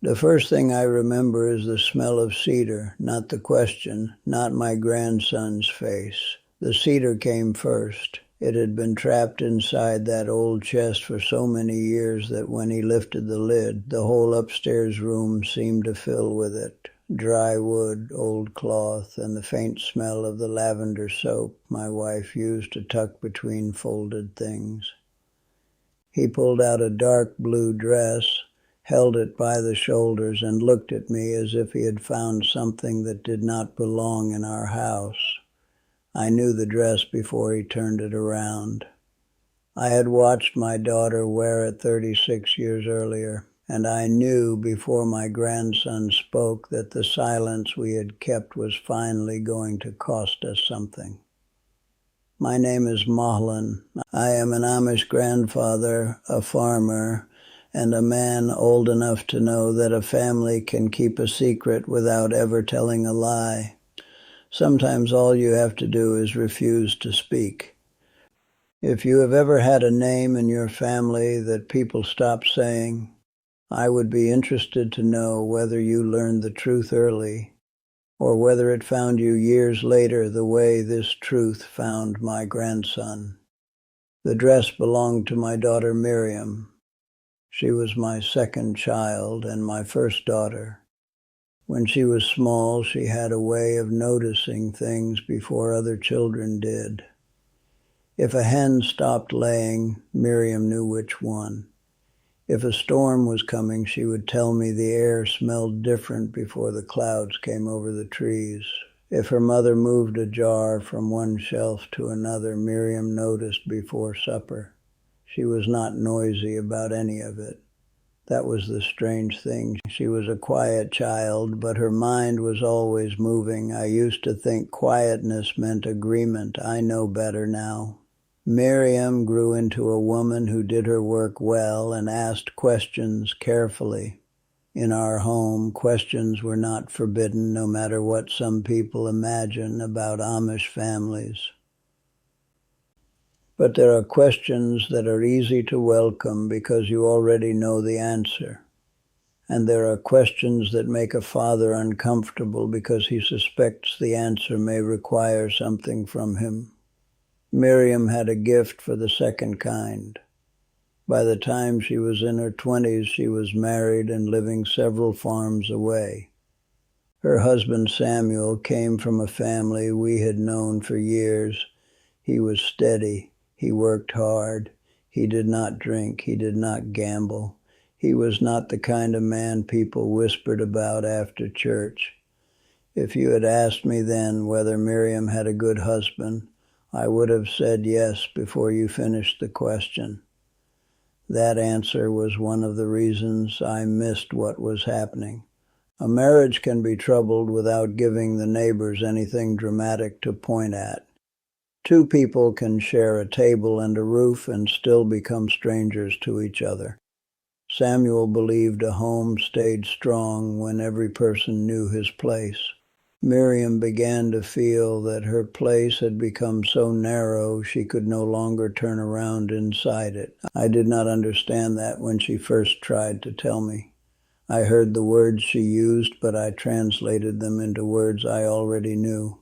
The first thing I remember is the smell of cedar, not the question, not my grandson's face. The cedar came first. It had been trapped inside that old chest for so many years that when he lifted the lid, the whole upstairs room seemed to fill with it. Dry wood, old cloth, and the faint smell of the lavender soap my wife used to tuck between folded things. He pulled out a dark blue dress, held it by the shoulders, and looked at me as if he had found something that did not belong in our house. I knew the dress before he turned it around. I had watched my daughter wear it 36 years earlier, and I knew before my grandson spoke that the silence we had kept was finally going to cost us something. My name is Mahlan. I am an Amish grandfather, a farmer, and a man old enough to know that a family can keep a secret without ever telling a lie. Sometimes all you have to do is refuse to speak. If you have ever had a name in your family that people stop saying, I would be interested to know whether you learned the truth early, or whether it found you years later the way this truth found my grandson. The dress belonged to my daughter Miriam. She was my second child and my first daughter. When she was small, she had a way of noticing things before other children did. If a hen stopped laying, Miriam knew which one. If a storm was coming, she would tell me the air smelled different before the clouds came over the trees. If her mother moved a jar from one shelf to another, Miriam noticed before supper. She was not noisy about any of it. That was the strange thing. She was a quiet child, but her mind was always moving. I used to think quietness meant agreement. I know better now. Miriam grew into a woman who did her work well and asked questions carefully. In our home, questions were not forbidden, no matter what some people imagine about Amish families. But there are questions that are easy to welcome because you already know the answer. And there are questions that make a father uncomfortable because he suspects the answer may require something from him. Miriam had a gift for the second kind. By the time she was in her 20s, she was married and living several farms away. Her husband Samuel came from a family we had known for years. He was steady. He worked hard. He did not drink. He did not gamble. He was not the kind of man people whispered about after church. If you had asked me then whether Miriam had a good husband, I would have said yes before you finished the question. That answer was one of the reasons I missed what was happening. A marriage can be troubled without giving the neighbors anything dramatic to point at. Two people can share a table and a roof and still become strangers to each other. Samuel believed a home stayed strong when every person knew his place. Miriam began to feel that her place had become so narrow she could no longer turn around inside it. I did not understand that when she first tried to tell me. I heard the words she used, but I translated them into words I already knew.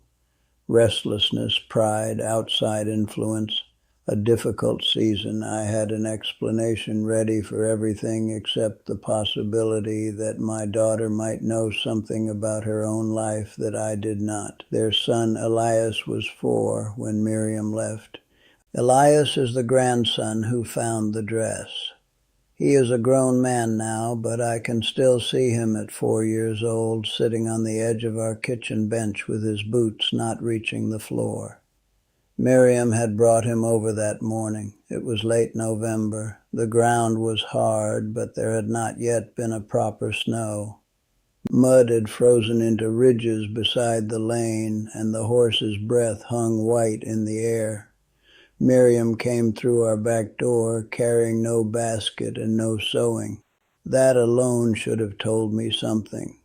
Restlessness, pride, outside influence, a difficult season. I had an explanation ready for everything except the possibility that my daughter might know something about her own life that I did not. Their son Elias was 4 when Miriam left. Elias is the grandson who found the dress. He is a grown man now, but I can still see him at 4 years old, sitting on the edge of our kitchen bench with his boots not reaching the floor. Miriam had brought him over that morning. It was late November. The ground was hard, but there had not yet been a proper snow. Mud had frozen into ridges beside the lane, and the horse's breath hung white in the air. Miriam came through our back door carrying no basket and no sewing. That alone should have told me something.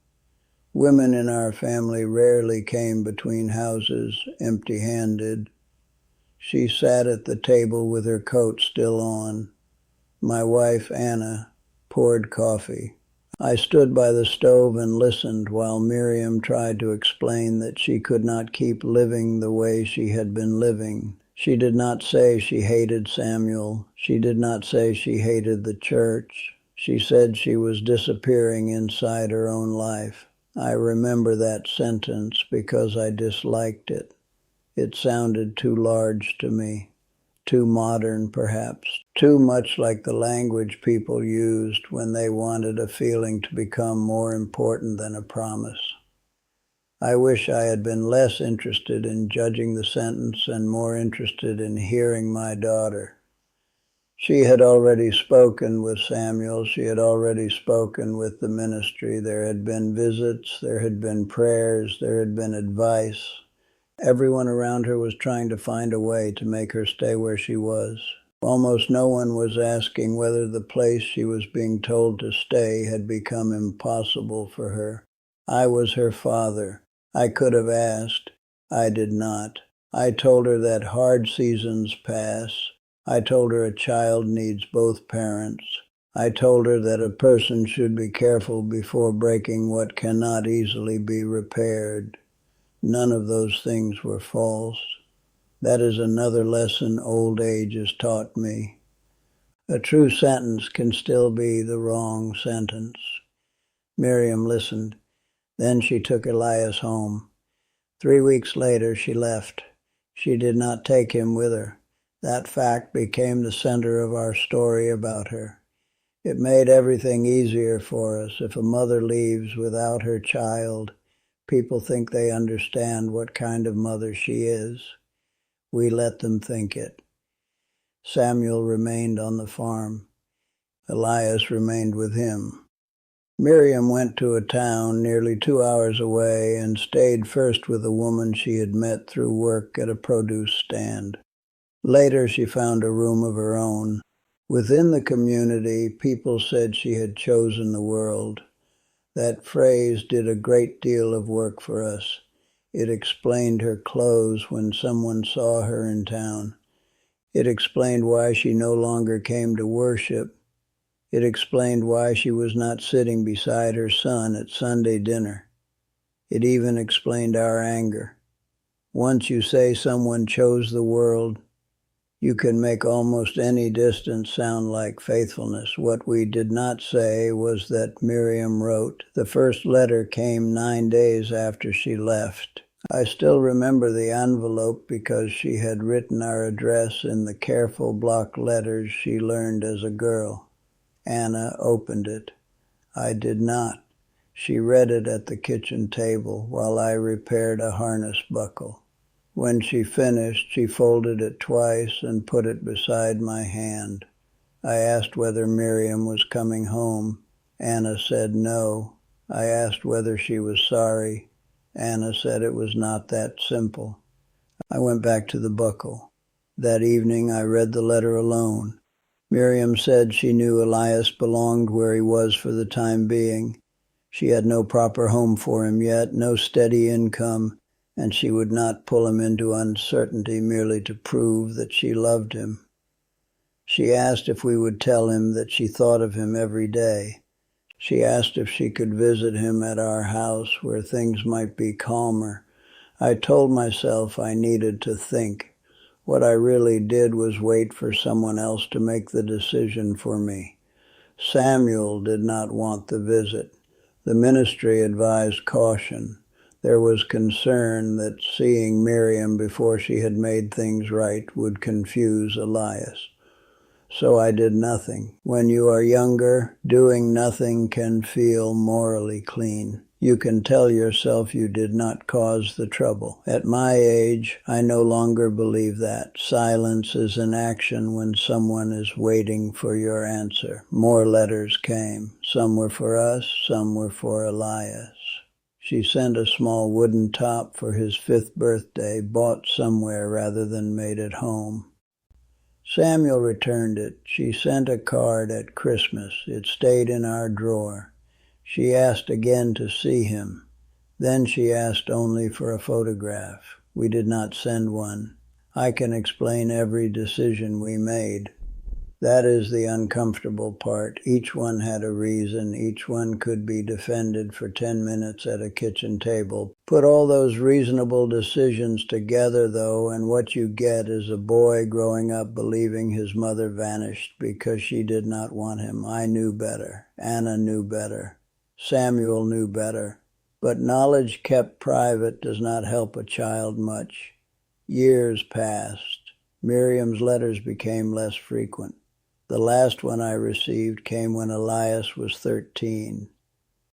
Women in our family rarely came between houses empty-handed. She sat at the table with her coat still on. My wife, Anna, poured coffee. I stood by the stove and listened while Miriam tried to explain that she could not keep living the way she had been living. She did not say she hated Samuel. She did not say she hated the church. She said she was disappearing inside her own life. I remember that sentence because I disliked it. It sounded too large to me. Too modern, perhaps, too much like the language people used when they wanted a feeling to become more important than a promise. I wish I had been less interested in judging the sentence and more interested in hearing my daughter. She had already spoken with Samuel. She had already spoken with the ministry. There had been visits. There had been prayers. There had been advice. Everyone around her was trying to find a way to make her stay where she was. Almost no one was asking whether the place she was being told to stay had become impossible for her. I was her father. I could have asked. I did not. I told her that hard seasons pass. I told her a child needs both parents. I told her that a person should be careful before breaking what cannot easily be repaired. None of those things were false. That is another lesson old age has taught me. A true sentence can still be the wrong sentence. Miriam listened. Then she took Elias home. 3 weeks later, she left. She did not take him with her. That fact became the center of our story about her. It made everything easier for us. If a mother leaves without her child, people think they understand what kind of mother she is. We let them think it. Samuel remained on the farm. Elias remained with him. Miriam went to a town nearly 2 hours away and stayed first with a woman she had met through work at a produce stand. Later, she found a room of her own. Within the community, people said she had chosen the world. That phrase did a great deal of work for us. It explained her clothes when someone saw her in town. It explained why she no longer came to worship. It explained why she was not sitting beside her son at Sunday dinner. It even explained our anger. Once you say someone chose the world, you can make almost any distance sound like faithfulness. What we did not say was that Miriam wrote. The first letter came 9 days after she left. I still remember the envelope because she had written our address in the careful block letters she learned as a girl. Anna opened it. I did not. She read it at the kitchen table while I repaired a harness buckle. When she finished, she folded it twice and put it beside my hand. I asked whether Miriam was coming home. Anna said no. I asked whether she was sorry. Anna said it was not that simple. I went back to the buckle. That evening, I read the letter alone. Miriam said she knew Elias belonged where he was for the time being. She had no proper home for him yet, no steady income, and she would not pull him into uncertainty merely to prove that she loved him. She asked if we would tell him that she thought of him every day. She asked if she could visit him at our house where things might be calmer. I told myself I needed to think. What I really did was wait for someone else to make the decision for me. Samuel did not want the visit. The ministry advised caution. There was concern that seeing Miriam before she had made things right would confuse Elias. So I did nothing. When you are younger, doing nothing can feel morally clean. You can tell yourself you did not cause the trouble. At my age, I no longer believe that. Silence is an action when someone is waiting for your answer. More letters came. Some were for us, some were for Elias. She sent a small wooden top for his 5th birthday, bought somewhere rather than made at home. Samuel returned it. She sent a card at Christmas. It stayed in our drawer. She asked again to see him. Then she asked only for a photograph. We did not send one. I can explain every decision we made. That is the uncomfortable part. Each one had a reason. Each one could be defended for 10 minutes at a kitchen table. Put all those reasonable decisions together, though, and what you get is a boy growing up believing his mother vanished because she did not want him. I knew better. Anna knew better. Samuel knew better. But knowledge kept private does not help a child much. Years passed. Miriam's letters became less frequent. The last one I received came when Elias was 13.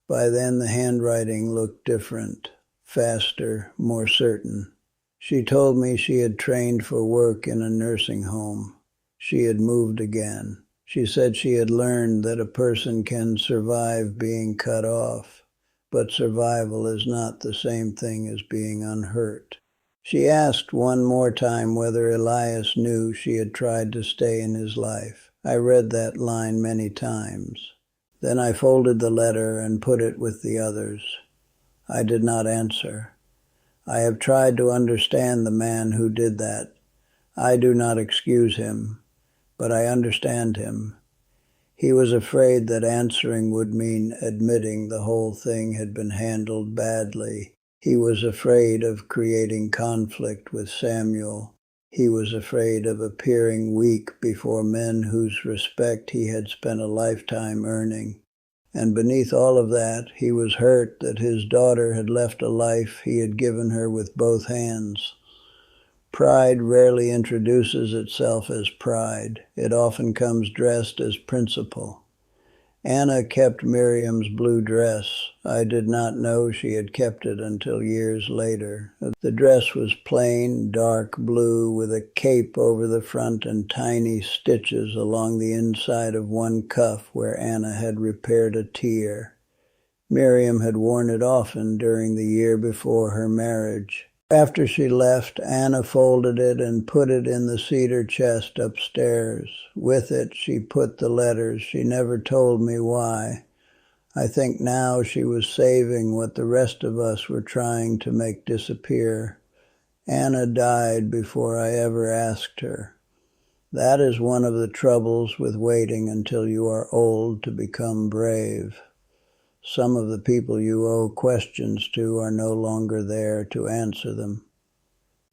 By then the handwriting looked different, faster, more certain. She told me she had trained for work in a nursing home. She had moved again. She said she had learned that a person can survive being cut off, but survival is not the same thing as being unhurt. She asked one more time whether Elias knew she had tried to stay in his life. I read that line many times. Then I folded the letter and put it with the others. I did not answer. I have tried to understand the man who did that. I do not excuse him, but I understand him. He was afraid that answering would mean admitting the whole thing had been handled badly. He was afraid of creating conflict with Samuel. He was afraid of appearing weak before men whose respect he had spent a lifetime earning. And beneath all of that, he was hurt that his daughter had left a life he had given her with both hands. Pride rarely introduces itself as pride. It often comes dressed as principle. Anna kept Miriam's blue dress. I did not know she had kept it until years later. The dress was plain, dark blue with a cape over the front and tiny stitches along the inside of one cuff where Anna had repaired a tear. Miriam had worn it often during the year before her marriage. After she left, Anna folded it and put it in the cedar chest upstairs. With it, she put the letters. She never told me why. I think now she was saving what the rest of us were trying to make disappear. Anna died before I ever asked her. That is one of the troubles with waiting until you are old to become brave. Some of the people you owe questions to are no longer there to answer them.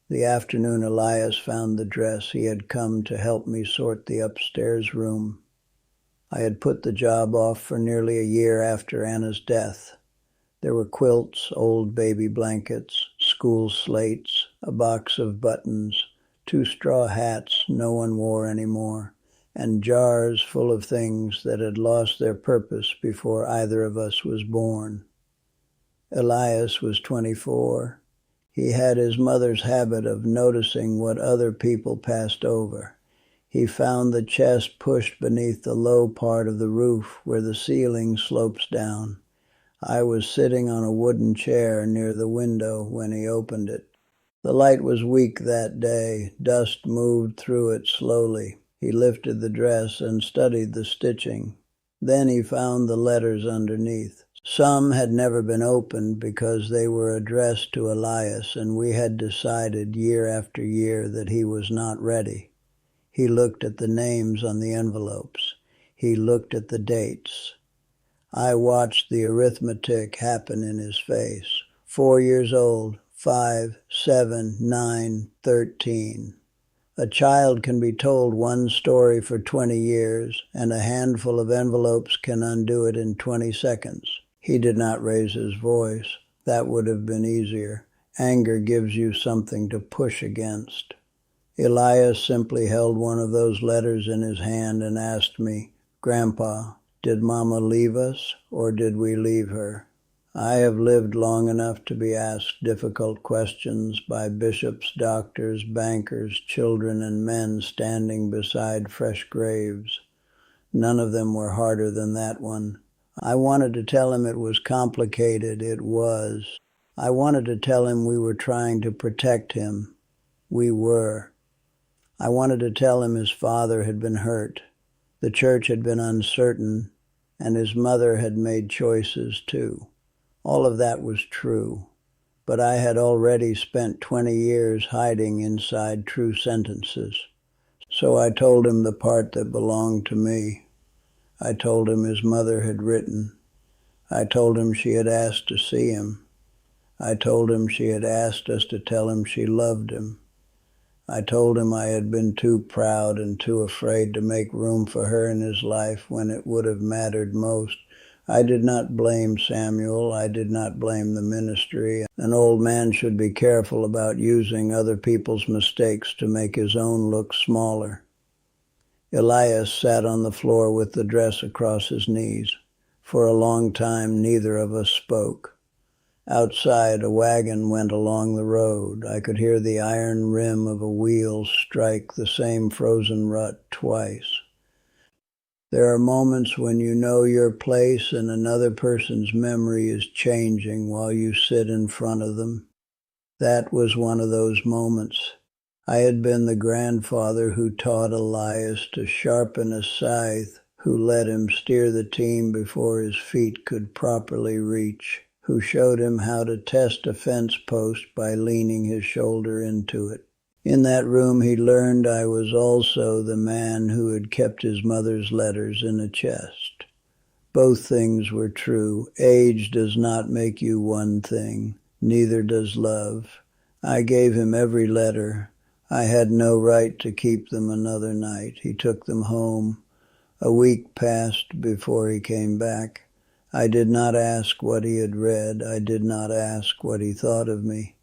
The afternoon Elias found the dress, he had come to help me sort the upstairs room. I had put the job off for nearly a year after Anna's death. There were quilts, old baby blankets, school slates, a box of buttons, 2 straw hats no one wore anymore, and jars full of things that had lost their purpose before either of us was born. Elias was 24. He had his mother's habit of noticing what other people passed over. He found the chest pushed beneath the low part of the roof where the ceiling slopes down. I was sitting on a wooden chair near the window when he opened it. The light was weak that day. Dust moved through it slowly. He lifted the dress and studied the stitching. Then he found the letters underneath. Some had never been opened because they were addressed to Elias, and we had decided year after year that he was not ready. He looked at the names on the envelopes. He looked at the dates. I watched the arithmetic happen in his face. 4 years old, 5, 7, 9, 13. A child can be told one story for 20 years, and a handful of envelopes can undo it in 20 seconds. He did not raise his voice. That would have been easier. Anger gives you something to push against. Elias simply held one of those letters in his hand and asked me, "Grandpa, did Mama leave us, or did we leave her?" I have lived long enough to be asked difficult questions by bishops, doctors, bankers, children, and men standing beside fresh graves. None of them were harder than that one. I wanted to tell him it was complicated. It was. I wanted to tell him we were trying to protect him. We were. I wanted to tell him his father had been hurt. The church had been uncertain, and his mother had made choices too. All of that was true, but I had already spent 20 years hiding inside true sentences. So I told him the part that belonged to me. I told him his mother had written. I told him she had asked to see him. I told him she had asked us to tell him she loved him. I told him I had been too proud and too afraid to make room for her in his life when it would have mattered most. I did not blame Samuel. I did not blame the ministry. An old man should be careful about using other people's mistakes to make his own look smaller. Elias sat on the floor with the dress across his knees. For a long time, neither of us spoke. Outside, a wagon went along the road. I could hear the iron rim of a wheel strike the same frozen rut twice. There are moments when you know your place and another person's memory is changing while you sit in front of them. That was one of those moments. I had been the grandfather who taught Elias to sharpen a scythe, who let him steer the team before his feet could properly reach, who showed him how to test a fence post by leaning his shoulder into it. In that room he learned I was also the man who had kept his mother's letters in a chest. Both things were true. Age does not make you one thing, neither does love. I gave him every letter. I had no right to keep them another night. He took them home. A week passed before he came back. I did not ask what he had read. I did not ask what he thought of me.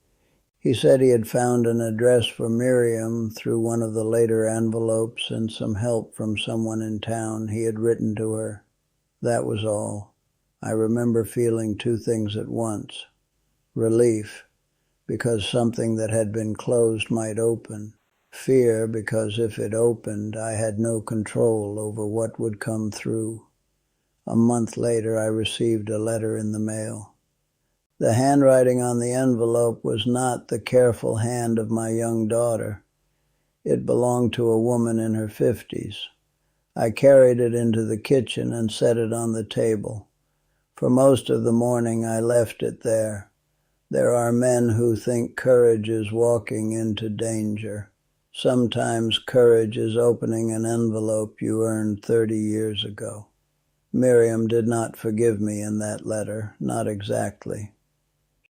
He said he had found an address for Miriam through one of the later envelopes and some help from someone in town. He had written to her. That was all. I remember feeling two things at once. Relief, because something that had been closed might open. Fear, because if it opened, I had no control over what would come through. A month later, I received a letter in the mail. The handwriting on the envelope was not the careful hand of my young daughter. It belonged to a woman in her 50s. I carried it into the kitchen and set it on the table. For most of the morning, I left it there. There are men who think courage is walking into danger. Sometimes courage is opening an envelope you earned 30 years ago. Miriam did not forgive me in that letter, not exactly.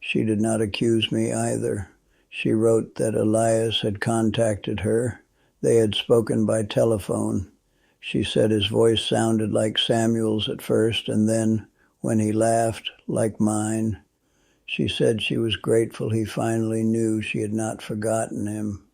She did not accuse me either. She wrote that Elias had contacted her. They had spoken by telephone. She said his voice sounded like Samuel's at first, and then, when he laughed, like mine. She said she was grateful he finally knew she had not forgotten him.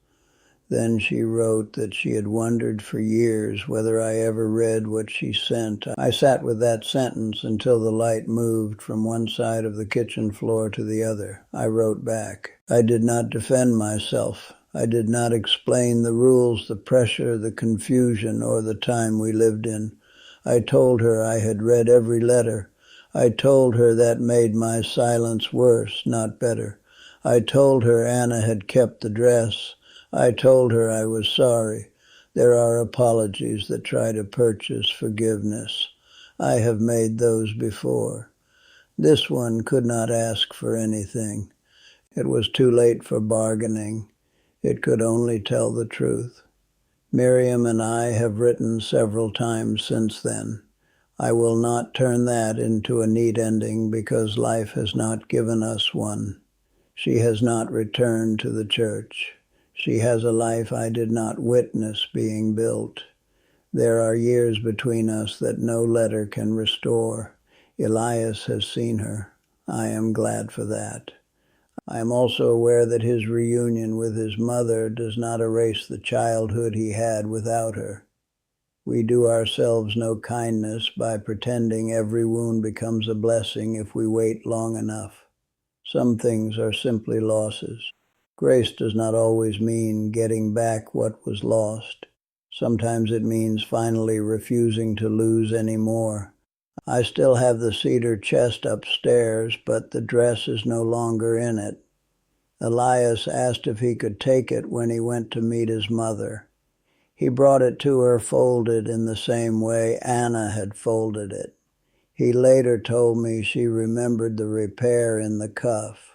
Then she wrote that she had wondered for years whether I ever read what she sent. I sat with that sentence until the light moved from one side of the kitchen floor to the other. I wrote back. I did not defend myself. I did not explain the rules, the pressure, the confusion, or the time we lived in. I told her I had read every letter. I told her that made my silence worse, not better. I told her Anna had kept the dress. I told her I was sorry. There are apologies that try to purchase forgiveness. I have made those before. This one could not ask for anything. It was too late for bargaining. It could only tell the truth. Miriam and I have written several times since then. I will not turn that into a neat ending because life has not given us one. She has not returned to the church. She has a life I did not witness being built. There are years between us that no letter can restore. Elias has seen her. I am glad for that. I am also aware that his reunion with his mother does not erase the childhood he had without her. We do ourselves no kindness by pretending every wound becomes a blessing if we wait long enough. Some things are simply losses. Grace does not always mean getting back what was lost. Sometimes it means finally refusing to lose any more. I still have the cedar chest upstairs, but the dress is no longer in it. Elias asked if he could take it when he went to meet his mother. He brought it to her folded in the same way Anna had folded it. He later told me she remembered the repair in the cuff.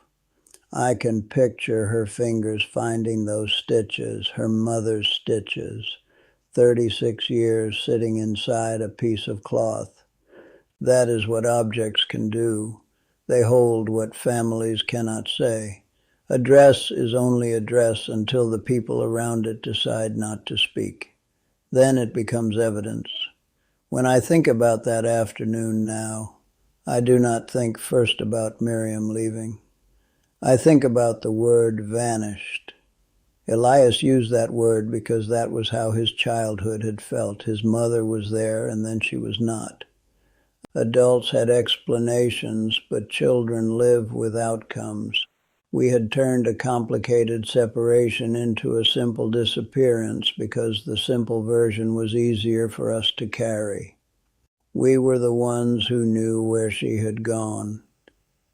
I can picture her fingers finding those stitches, her mother's stitches. 36 years sitting inside a piece of cloth. That is what objects can do. They hold what families cannot say. A dress is only a dress until the people around it decide not to speak. Then it becomes evidence. When I think about that afternoon now, I do not think first about Miriam leaving. I think about the word vanished. Elias used that word because that was how his childhood had felt. His mother was there and then she was not. Adults had explanations, but children live with outcomes. We had turned a complicated separation into a simple disappearance because the simple version was easier for us to carry. We were the ones who knew where she had gone.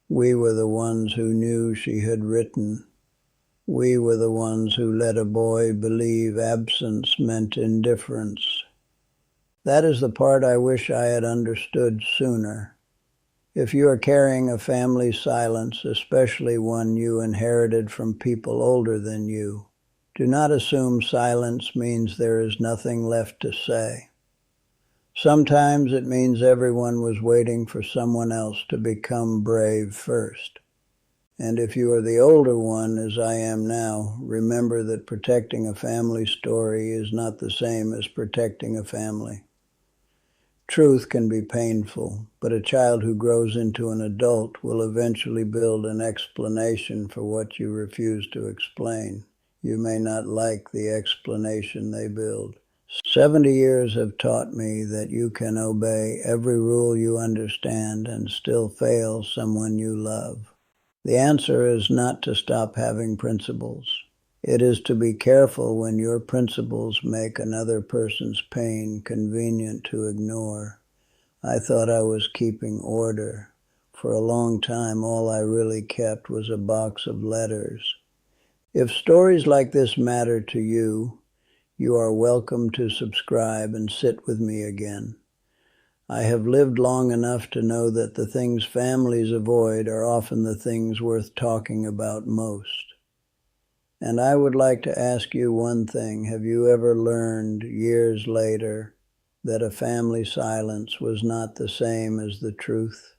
We were the ones who knew she had written. We were the ones who let a boy believe absence meant indifference. That is the part I wish I had understood sooner. If you are carrying a family silence, especially one you inherited from people older than you, do not assume silence means there is nothing left to say. Sometimes it means everyone was waiting for someone else to become brave first. And if you are the older one, as I am now, remember that protecting a family story is not the same as protecting a family. Truth can be painful, but a child who grows into an adult will eventually build an explanation for what you refuse to explain. You may not like the explanation they build. 70 years have taught me that you can obey every rule you understand and still fail someone you love. The answer is not to stop having principles. It is to be careful when your principles make another person's pain convenient to ignore. I thought I was keeping order. For a long time, all I really kept was a box of letters. If stories like this matter to you, you are welcome to subscribe and sit with me again. I have lived long enough to know that the things families avoid are often the things worth talking about most. And I would like to ask you one thing. Have you ever learned years later that a family silence was not the same as the truth?